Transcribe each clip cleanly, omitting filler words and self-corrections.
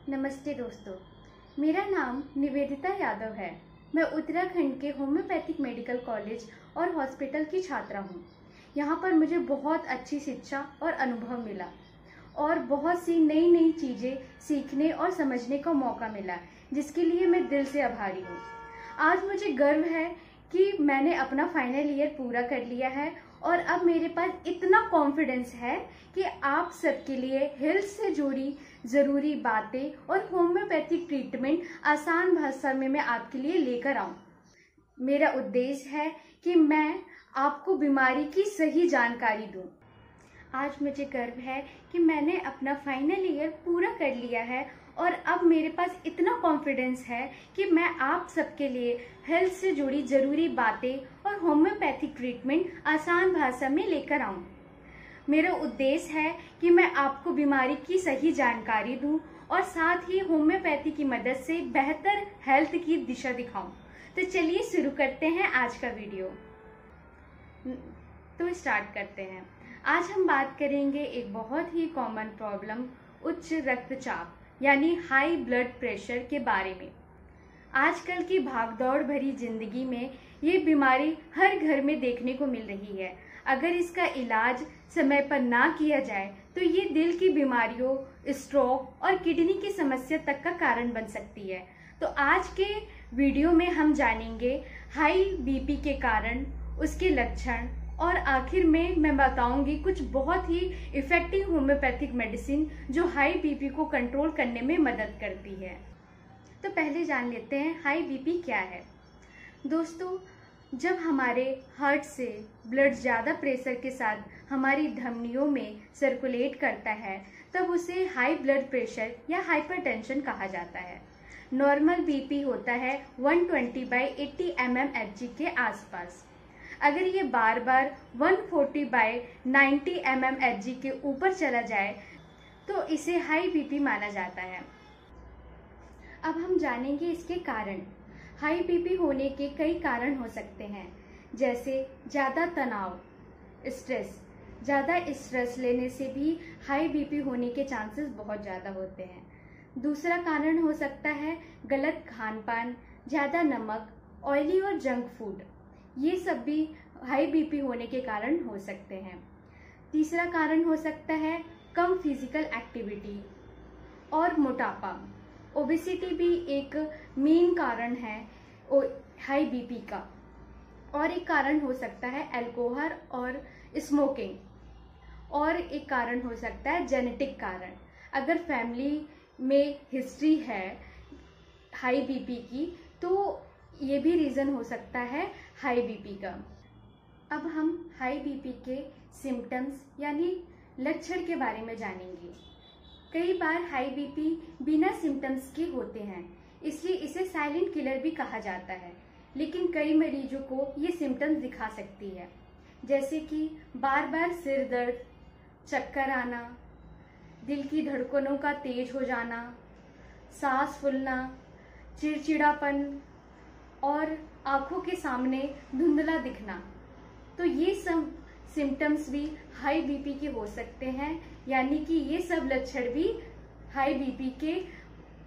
नमस्ते दोस्तों, मेरा नाम निवेदिता यादव है। मैं उत्तराखंड के होम्योपैथिक मेडिकल कॉलेज और हॉस्पिटल की छात्रा हूँ। यहाँ पर मुझे बहुत अच्छी शिक्षा और अनुभव मिला और बहुत सी नई नई चीज़ें सीखने और समझने का मौका मिला, जिसके लिए मैं दिल से आभारी हूँ। आज मुझे गर्व है कि मैंने अपना फाइनल ईयर पूरा कर लिया है और अब मेरे पास इतना कॉन्फिडेंस है कि आप सबके लिए हेल्थ से जुड़ी ज़रूरी बातें और होम्योपैथिक ट्रीटमेंट आसान भाषा में मैं आपके लिए लेकर आऊँ। मेरा उद्देश्य है कि मैं आपको बीमारी की सही जानकारी दूँ। आज मुझे गर्व है कि मैंने अपना फाइनल ईयर पूरा कर लिया है और अब मेरे पास इतना कॉन्फिडेंस है कि मैं आप सबके लिए हेल्थ से जुड़ी ज़रूरी बातें और होम्योपैथिक ट्रीटमेंट आसान भाषा में लेकर आऊँ। मेरा उद्देश्य है कि मैं आपको बीमारी की सही जानकारी दूँ और साथ ही होम्योपैथी की मदद से बेहतर हेल्थ की दिशा दिखाऊँ। तो चलिए शुरू करते हैं आज का वीडियो। तो स्टार्ट करते हैं। आज हम बात करेंगे एक बहुत ही कॉमन प्रॉब्लम, उच्च रक्तचाप यानी हाई ब्लड प्रेशर के बारे में। आजकल की भागदौड़ भरी जिंदगी में ये बीमारी हर घर में देखने को मिल रही है। अगर इसका इलाज समय पर ना किया जाए तो ये दिल की बीमारियों, स्ट्रोक और किडनी की समस्या तक का कारण बन सकती है। तो आज के वीडियो में हम जानेंगे हाई बीपी के कारण, उसके लक्षण और आखिर में मैं बताऊंगी कुछ बहुत ही इफेक्टिव होम्योपैथिक मेडिसिन जो हाई बीपी को कंट्रोल करने में मदद करती है। तो पहले जान लेते हैं हाई बीपी क्या है। दोस्तों, जब हमारे हार्ट से ब्लड ज़्यादा प्रेशर के साथ हमारी धमनियों में सर्कुलेट करता है तब उसे हाई ब्लड प्रेशर या हाइपरटेंशन कहा जाता है। नॉर्मल बीपी होता है 120/80 mmHg के आसपास। अगर ये बार बार 140/90 mmHg के ऊपर चला जाए तो इसे हाई बीपी माना जाता है। अब हम जानेंगे इसके कारण। हाई बीपी होने के कई कारण हो सकते हैं, जैसे ज़्यादा तनाव, स्ट्रेस। ज़्यादा स्ट्रेस लेने से भी हाई बीपी होने के चांसेस बहुत ज़्यादा होते हैं। दूसरा कारण हो सकता है गलत खान पान, ज़्यादा नमक, ऑयली और जंक फूड। ये सब भी हाई बीपी होने के कारण हो सकते हैं। तीसरा कारण हो सकता है कम फिजिकल एक्टिविटी और मोटापा। ओबेसिटी भी एक मेन कारण है हाई बीपी का। और एक कारण हो सकता है अल्कोहल और स्मोकिंग। और एक कारण हो सकता है जेनेटिक कारण। अगर फैमिली में हिस्ट्री है हाई बीपी की तो ये भी रीज़न हो सकता है हाई बीपी का। अब हम हाई बीपी के सिम्टम्स यानी लक्षण के बारे में जानेंगे। कई बार हाई बीपी बिना सिम्टम्स के होते हैं, इसलिए इसे साइलेंट किलर भी कहा जाता है। लेकिन कई मरीजों को ये सिम्टम्स दिखा सकती है, जैसे कि बार बार सिर दर्द, चक्कर आना, दिल की धड़कनों का तेज हो जाना, सांस फूलना, चिड़चिड़ापन और आंखों के सामने धुंधला दिखना। तो ये सब सिम्टम्स भी हाई बीपी के हो सकते हैं, यानी कि ये सब लक्षण भी हाई बीपी के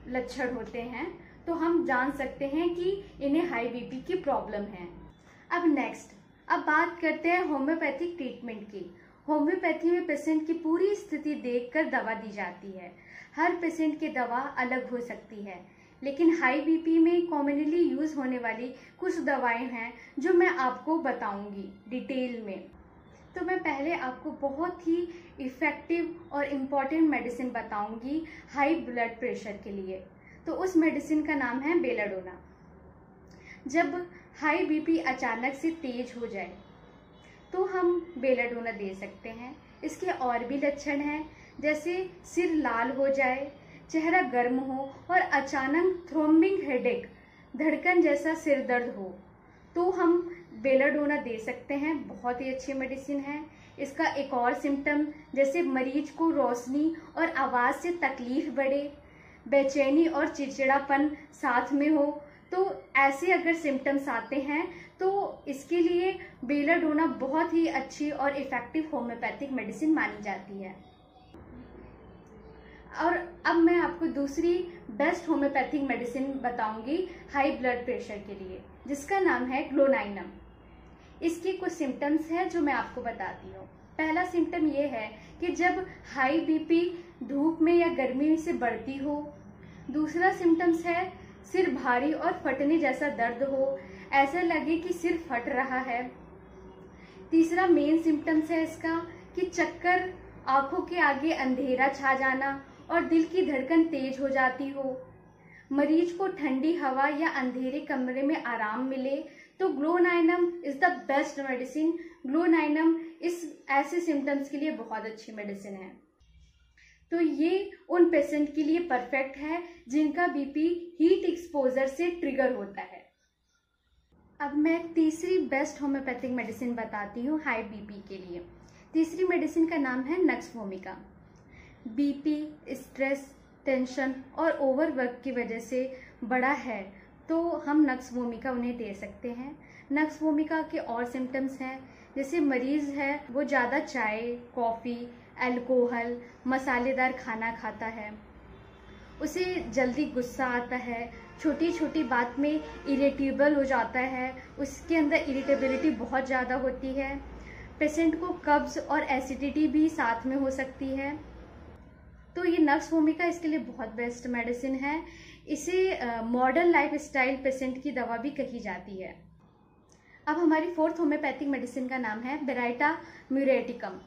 लक्षण होते हैं। तो हम जान सकते हैं कि इन्हें हाई बीपी की प्रॉब्लम है। अब बात करते हैं होम्योपैथिक ट्रीटमेंट की। होम्योपैथी में पेशेंट की पूरी स्थिति देखकर दवा दी जाती है। हर पेशेंट की दवा अलग हो सकती है, लेकिन हाई बीपी में कॉमनली यूज होने वाली कुछ दवाएं हैं जो मैं आपको बताऊंगी डिटेल में। तो मैं पहले आपको बहुत ही इफ़ेक्टिव और इम्पॉर्टेंट मेडिसिन बताऊंगी हाई ब्लड प्रेशर के लिए। तो उस मेडिसिन का नाम है बेलाडोना। जब हाई बीपी अचानक से तेज हो जाए तो हम बेलाडोना दे सकते हैं। इसके और भी लक्षण हैं, जैसे सिर लाल हो जाए, चेहरा गर्म हो और अचानक थ्रोम्बिंग हेडेक, धड़कन जैसा सिर दर्द हो, तो हम बेलाडोना दे सकते हैं। बहुत ही अच्छी मेडिसिन है। इसका एक और सिम्टम, जैसे मरीज को रोशनी और आवाज़ से तकलीफ बढ़े, बेचैनी और चिड़चिड़ापन साथ में हो, तो ऐसे अगर सिम्टम्स आते हैं तो इसके लिए बेलाडोना बहुत ही अच्छी और इफ़ेक्टिव होम्योपैथिक मेडिसिन मानी जाती है। और अब मैं आपको दूसरी बेस्ट होम्योपैथिक मेडिसिन बताऊंगी हाई ब्लड प्रेशर के लिए, जिसका नाम है ग्लोनाइनम। इसकी कुछ सिम्टम्स हैं जो मैं आपको बताती हूँ। पहला सिम्टम ये है कि जब हाई बीपी धूप में या गर्मी से बढ़ती हो। दूसरा सिम्टम्स है सिर भारी और फटने जैसा दर्द हो, ऐसा लगे कि सिर फट रहा है। तीसरा मेन सिम्टम्स है इसका कि चक्कर, आंखों के आगे अंधेरा छा जाना और दिल की धड़कन तेज हो जाती हो। मरीज को ठंडी हवा या अंधेरे कमरे में आराम मिले तो ग्लोनाइनम इज द बेस्ट मेडिसिन। ग्लोनाइनम इस ऐसे सिम्टम्स के लिए बहुत अच्छी मेडिसिन है। तो ये उन पेशेंट के लिए परफेक्ट है जिनका बीपी हीट एक्सपोजर से ट्रिगर होता है। अब मैं तीसरी बेस्ट होम्योपैथिक मेडिसिन बताती हूँ हाई बीपी के लिए। तीसरी मेडिसिन का नाम है nux vomica. BP, stress, tension और ओवरवर्क की वजह से बढ़ा है तो हम नक्स वोमिका उन्हें दे सकते हैं। नक्स वोमिका के और सिम्टम्स हैं, जैसे मरीज है वो ज़्यादा चाय, कॉफ़ी, अल्कोहल, मसालेदार खाना खाता है, उसे जल्दी गुस्सा आता है, छोटी छोटी बात में इरिटेबल हो जाता है, उसके अंदर इरिटेबिलिटी बहुत ज़्यादा होती है। पेशेंट को कब्ज और एसिडिटी भी साथ में हो सकती है। तो ये नक्स वोमिका इसके लिए बहुत बेस्ट मेडिसिन है। इसे मॉडर्न लाइफ स्टाइल पेशेंट की दवा भी कही जाती है। अब हमारी फोर्थ होम्योपैथिक मेडिसिन का नाम है बेराइटा म्यूरेटिकम।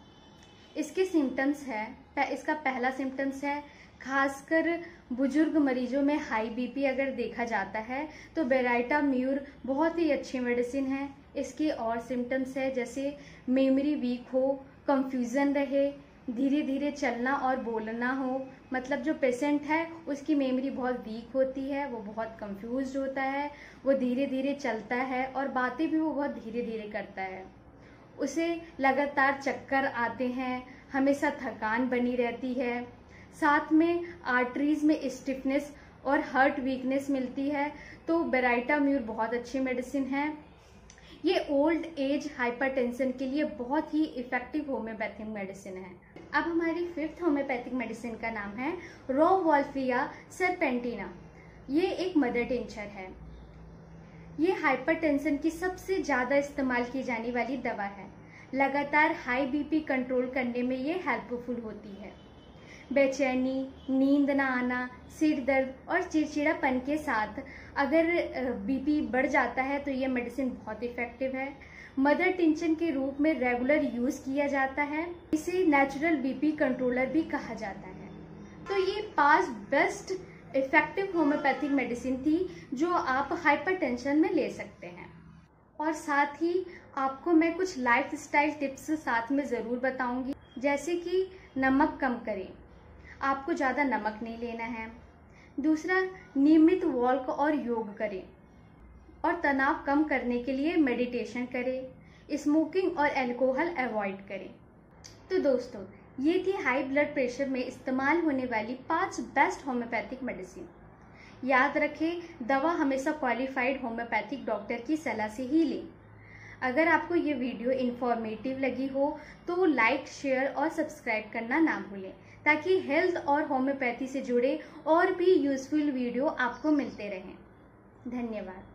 इसके सिम्टम्स है, इसका पहला सिम्टम्स है खासकर बुजुर्ग मरीजों में हाई बीपी अगर देखा जाता है तो बेराइटा म्यूर बहुत ही अच्छी मेडिसिन है। इसके और सिम्टम्स है जैसे मेमोरी वीक हो, कंफ्यूजन रहे, धीरे धीरे चलना और बोलना हो, मतलब जो पेशेंट है उसकी मेमोरी बहुत वीक होती है, वो बहुत कंफ्यूज्ड होता है, वो धीरे धीरे चलता है और बातें भी वो बहुत धीरे धीरे करता है। उसे लगातार चक्कर आते हैं, हमेशा थकान बनी रहती है, साथ में आर्टरीज में स्टिफनेस और हार्ट वीकनेस मिलती है। तो बेराइटा म्यूर बहुत अच्छी मेडिसिन है। ये ओल्ड एज हाइपरटेंशन के लिए बहुत ही इफेक्टिव होम्योपैथिक मेडिसिन है। अब हमारी फिफ्थ होम्योपैथिक मेडिसिन का नाम है रोवॉल्फिया सरपेंटिना। ये एक मदर टिंचर है। ये हाइपरटेंशन की सबसे ज़्यादा इस्तेमाल की जाने वाली दवा है। लगातार हाई बीपी कंट्रोल करने में ये हेल्पफुल होती है। बेचैनी, नींद ना आना, सिर दर्द और चिड़चिड़ापन के साथ अगर बीपी बढ़ जाता है तो ये मेडिसिन बहुत इफेक्टिव है। मदर टिंचर के रूप में रेगुलर यूज किया जाता है। इसे नेचुरल बीपी कंट्रोलर भी कहा जाता है। तो ये 5 बेस्ट इफेक्टिव होम्योपैथिक मेडिसिन थी जो आप हाइपरटेंशन में ले सकते हैं। और साथ ही आपको मैं कुछ लाइफ स्टाइल टिप्स साथ में ज़रूर बताऊंगी, जैसे कि नमक कम करें, आपको ज़्यादा नमक नहीं लेना है। दूसरा, नियमित वॉक और योग करें और तनाव कम करने के लिए मेडिटेशन करें। स्मोकिंग और अल्कोहल अवॉइड करें। तो दोस्तों, ये थी हाई ब्लड प्रेशर में इस्तेमाल होने वाली 5 बेस्ट होम्योपैथिक मेडिसिन। याद रखें, दवा हमेशा क्वालिफाइड होम्योपैथिक डॉक्टर की सलाह से ही लें। अगर आपको ये वीडियो इन्फॉर्मेटिव लगी हो तो लाइक, शेयर और सब्सक्राइब करना ना भूलें, ताकि हेल्थ और होम्योपैथी से जुड़े और भी यूजफुल वीडियो आपको मिलते रहें। धन्यवाद।